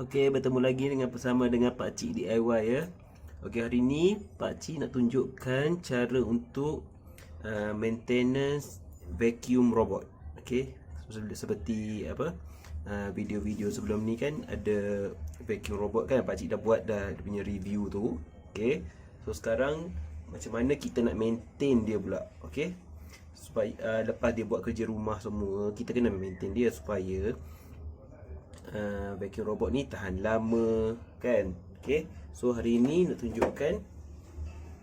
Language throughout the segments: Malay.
Okey, bertemu lagi bersama dengan Pakcik DIY ya. Okey, hari ni Pakcik nak tunjukkan cara untuk maintenance vacuum robot. Okey, seperti apa? Video-video sebelum ni kan ada vacuum robot kan, Pakcik dah buat dah dia punya review tu. Okey. So sekarang macam mana kita nak maintain dia pula. Okey. Supaya lepas dia buat kerja rumah semua, kita kena maintain dia supaya vacuum robot ni tahan lama kan. Okay, so hari ni nak tunjukkan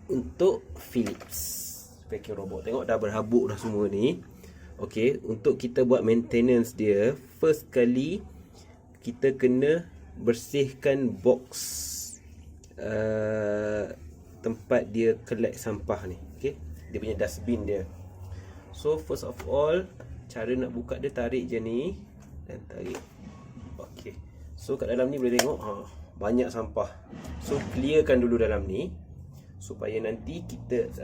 untuk Philips vacuum robot. Tengok dah berhabuk dah semua ni. Okay, untuk kita buat maintenance dia, first kali kita kena bersihkan box tempat dia collect sampah ni. Okay, dia punya dustbin dia. So first of all, cara nak buka dia, tarik je ni dan tarik. Okey. So kat dalam ni boleh tengok banyak sampah. So clearkan dulu dalam ni supaya nanti kita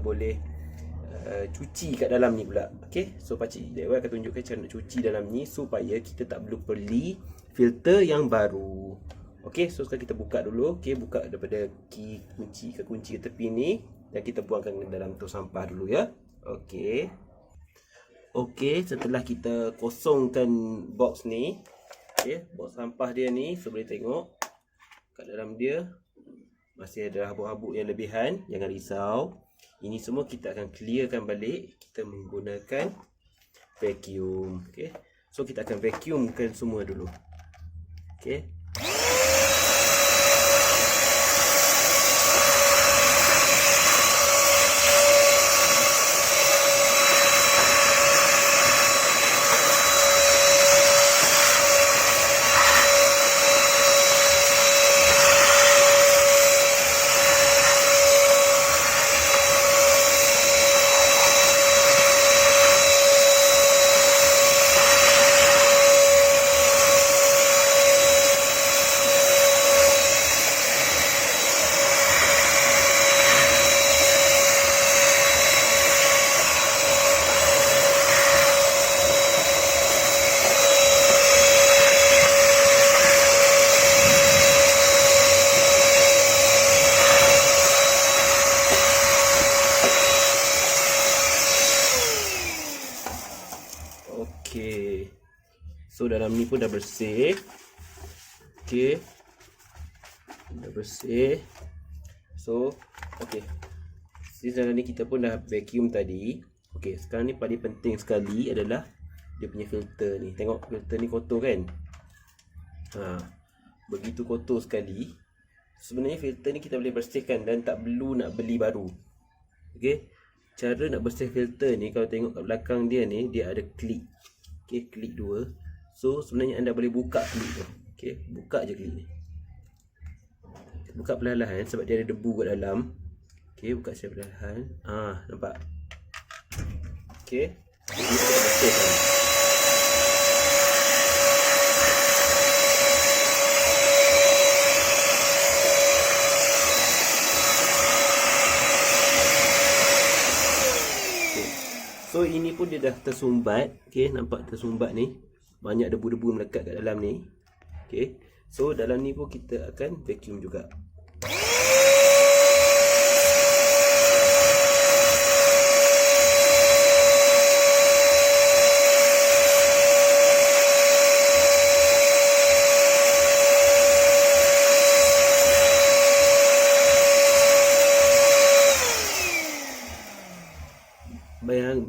boleh cuci kat dalam ni pula. Okey. So Pakcik DIY akan tunjukkan cara nak cuci dalam ni supaya kita tak perlu beli filter yang baru. Okey, so sekarang kita buka dulu. Okey, buka daripada kunci ke tepi ni dan kita buangkan dalam tu sampah dulu ya. Okey. Okey, setelah kita kosongkan box ni, okey, box sampah dia ni, so boleh tengok kat dalam dia masih ada habuk-habuk yang lebihan. Jangan risau. Ini semua kita akan clearkan balik. Kita menggunakan vacuum. Okey. So kita akan vacuumkan semua dulu. Okey. Okey. So dalam ni pun dah bersih. Okey. Dah bersih. So, okey. Di dalam ni kita pun dah vacuum tadi. Okey, sekarang ni paling penting sekali adalah dia punya filter ni. Tengok filter ni kotor kan? Begitu kotor sekali. Sebenarnya filter ni kita boleh bersihkan dan tak perlu nak beli baru. Okey. Cara nak bersih filter ni, kalau tengok kat belakang dia ni, dia ada klik. Okey, klik dua. So sebenarnya anda boleh buka klik tu. Okey, buka je klik ni. Buka perlahan-lahan sebab dia ada debu kat dalam. Okey, buka secara perlahan. Nampak? Okey. Ini kita bersihkan. So ini pun dia dah tersumbat. Okey, nampak tersumbat ni. Banyak debu-debu melekat kat dalam ni. Okey. So dalam ni pun kita akan vacuum juga.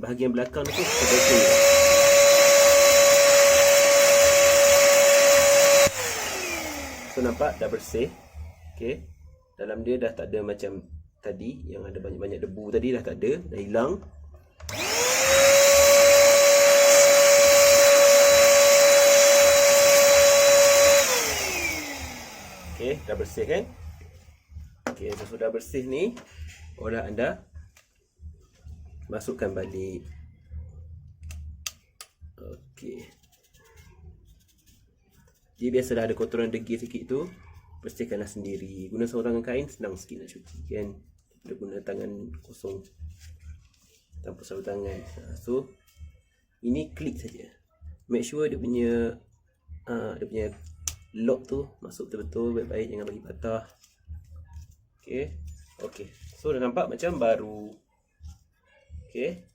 Bahagian belakang tu kita vacuum. So nampak dah bersih. Okey. Dalam dia dah tak ada macam tadi yang ada banyak-banyak debu tadi, dah tak ada, dah hilang. Okey, dah bersih kan? Okey, so sudah bersih ni, boleh anda masukkan balik. Okey. Dia biasalah ada kotoran degil sikit tu, bersihkanlah sendiri. Guna seorangan kain senang sikit nak cuci kan. Dia guna tangan kosong tanpa sarung tangan. So ini klik saja. Make sure dia punya lock tu masuk betul-betul baik-baik, jangan bagi patah. Okey. So dah nampak macam baru. Okey.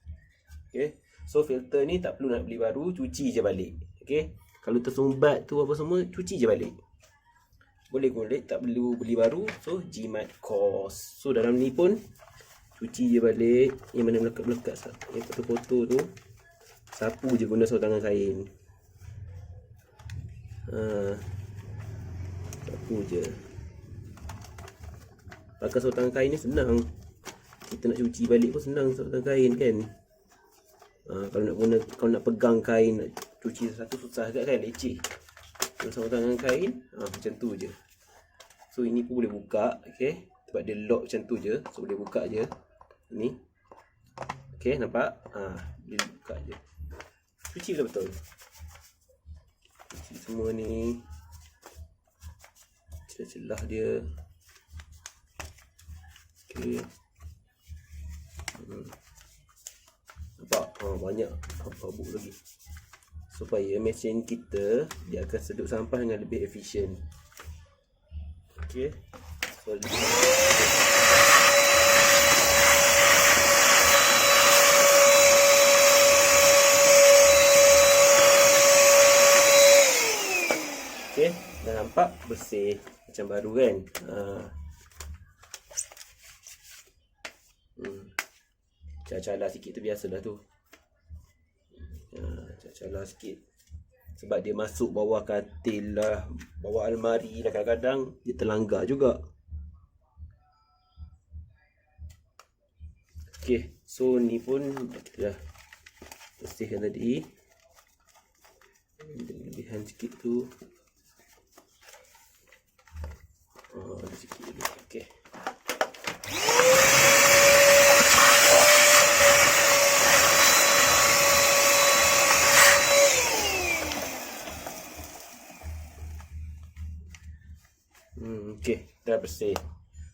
So filter ni tak perlu nak beli baru, cuci je balik. Okey. Kalau tersumbat tu apa semua, cuci je balik. Boleh kulit, tak perlu beli baru. So jimat kos. So dalam ni pun cuci je balik. Yang mana melekat-melekat, yang kotor-kotor tu, sapu je guna sarung tangan kain. Sapu je. Pakai sarung tangan kain ni senang. Kita nak cuci balik pun senang sarung tangan kain kan. Kalau nak pegang kain, nak cuci satu susah agak kan, leceh. Kalau sarung tangan kain, macam tu je. So ini pun boleh buka, okey. Sebab dia lock macam tu je, so boleh buka je. Ni. Okey, nampak? Boleh buka je. Cuci betul-betul. Cuci semua ni. Celah-celah dia. Okey. Nampak? Banyak habuk lagi. Supaya mesin kita dia akan sedut sampah dengan lebih efisien. Okey. So, okey, dah nampak bersih macam baru kan. Calah sikit tu biasalah tu. Calah sikit. Sebab dia masuk bawah katil lah, bawah almari lah, kadang-kadang dia terlanggar juga. Okey, so ni pun kita dah bersihkan tadi. Lebihan sikit tu. Sikit dulu. Okey. Okey, dah bersih.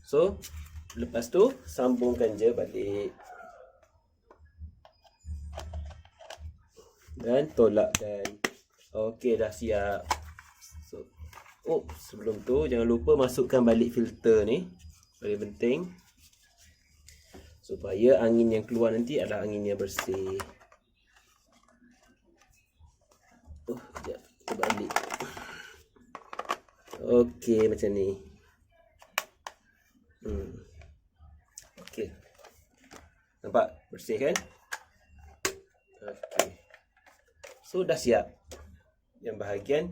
So, lepas tu sambungkan je balik. Dan tolakkan. Okey, dah siap. So, sebelum tu jangan lupa masukkan balik filter ni. Paling penting. Supaya angin yang keluar nanti adalah angin yang bersih. Sekejap. Kita balik. Okey, macam ni. Okey. Nampak? Bersih kan? Okey. So, dah siap. Yang bahagian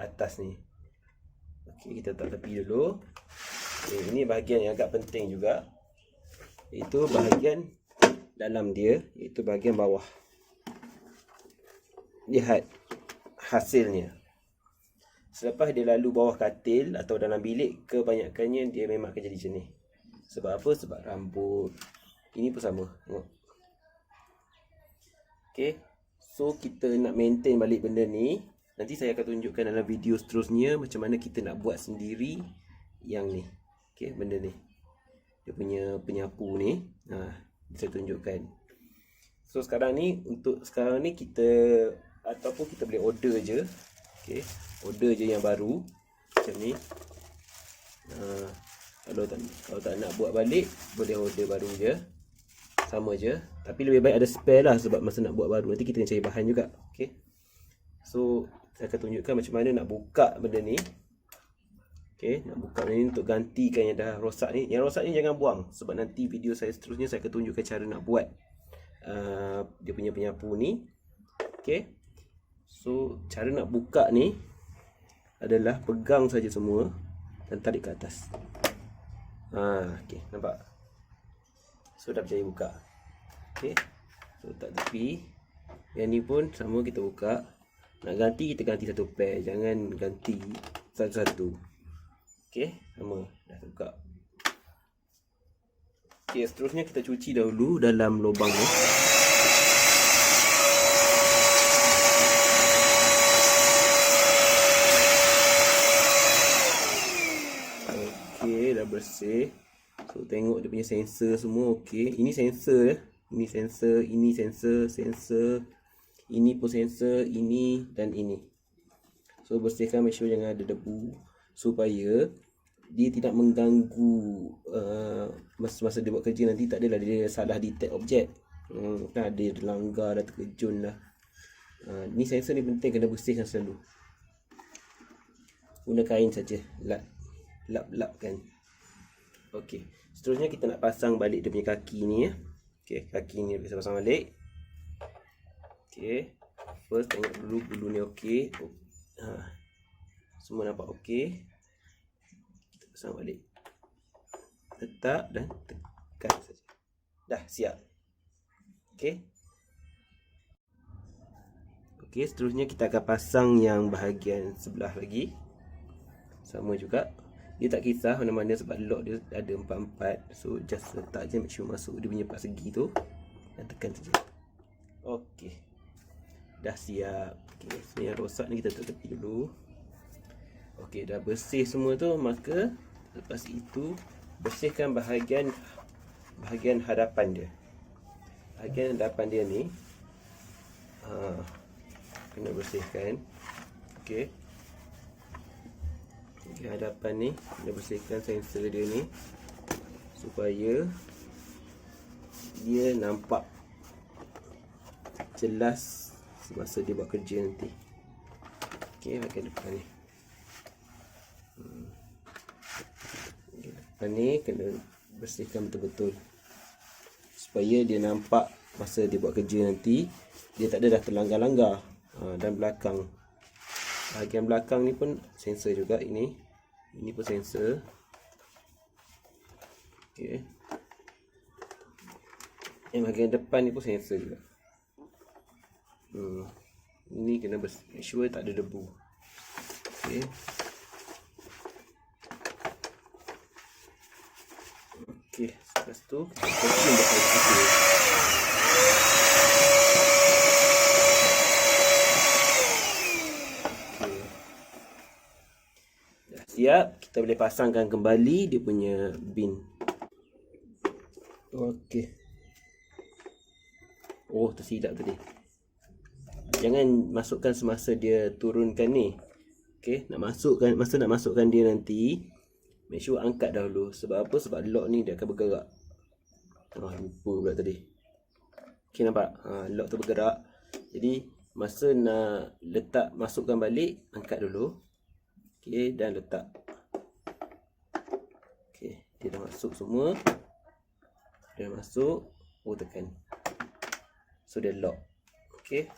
atas ni. Okey, kita letak tepi dulu. Okay, ini bahagian yang agak penting juga. Itu bahagian dalam dia, iaitu bahagian bawah. Lihat hasilnya. Selepas dia lalu bawah katil atau dalam bilik, kebanyakannya dia memang akan jadi macam ni. Sebab apa? Sebab rambut. Ini pun sama. Tengok. Okay. So, kita nak maintain balik benda ni. Nanti saya akan tunjukkan dalam video seterusnya macam mana kita nak buat sendiri yang ni. Okay, benda ni. Dia punya penyapu ni. Saya tunjukkan. So, sekarang ni kita ataupun kita boleh order je. Okay. Order je yang baru macam ni. Kalau tak nak buat balik, boleh order baru je. Sama je. Tapi lebih baik ada spare lah, sebab masa nak buat baru nanti kita kena cari bahan juga. Okay. So, saya akan tunjukkan macam mana nak buka benda ni. Okay, nak buka benda ni untuk gantikan yang dah rosak ni. Yang rosak ni jangan buang, sebab nanti video saya seterusnya saya akan tunjukkan cara nak buat dia punya penyapu ni. Okay. So, cara nak buka ni adalah pegang saja semua dan tarik ke atas. Okey, nampak? So, dah berjaya buka. Okey. So, letak tepi. Yang ni pun sama, kita buka. Nak ganti, kita ganti satu pair. Jangan ganti satu-satu. Okey, sama. Dah buka. Okey, seterusnya kita cuci dahulu dalam lubang ni. Dah bersih. So, tengok dia punya sensor semua okey. Ini sensor ya. Ini sensor, ini sensor, sensor. Ini pun sensor, ini dan ini. So bersihkan, make sure jangan ada debu supaya dia tidak mengganggu masa dia buat kerja nanti. Tak adalah dia salah detect objek. Kan ada langgar dah, terkejun lah. Ni sensor ni penting kena bersihkan selalu. Guna kain saja, lap-lapkan. Okey, seterusnya kita nak pasang balik dia punya kaki ni ya. Okey, kaki ni kita pasang balik. Okey, first tengok dulu bulu ni okey. Semua nampak okey. Kita pasang balik. Letak dan tekan saja. Dah siap. Okey. Okey, seterusnya kita akan pasang yang bahagian sebelah lagi. Sama juga. Dia tak kisah mana-mana sebab lock dia ada 4-4. So just letak je, make sure masuk dia punya part segi tu dan tekan saja. Okey. Dah siap. Okey, so yang rosak ni kita letak tepi dulu. Okey, dah bersih semua tu, maka lepas itu bersihkan bahagian hadapan dia. Bahagian hadapan dia ni kena bersihkan. Okey. Okey, hadapan ni kena bersihkan sensor dia ni supaya dia nampak jelas semasa dia buat kerja nanti. Okey, bahagian depan ni. Depan ni kena bersihkan betul-betul supaya dia nampak masa dia buat kerja nanti. Dia tak ada dah terlanggar-langgar. Dan belakang, bahagian belakang ni pun sensor juga. Ini pun sensor. Okey. Yang bahagian depan ni pun sensor juga. Ini kena make sure tak ada debu. Okey. Okey, lepas tu kita vacuum bahagian atas. Siap, kita boleh pasangkan kembali dia punya bin. Okey. Oh, tersilap tadi. Jangan masukkan semasa dia turunkan ni. Okey, masa nak masukkan dia nanti, make sure angkat dahulu. Sebab apa? Sebab lock ni dia akan bergerak. Lupa pula tadi. Okey, nampak? Lock tu bergerak. Jadi masa nak masukkan balik, angkat dulu. Okey, dan letak. Okey, dia dah masuk semua. Dah masuk, tekan. So dia lock. Okey.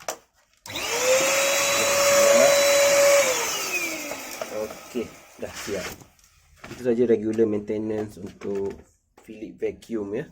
Okey, dah siap. Itu saja regular maintenance untuk Philips vacuum ya.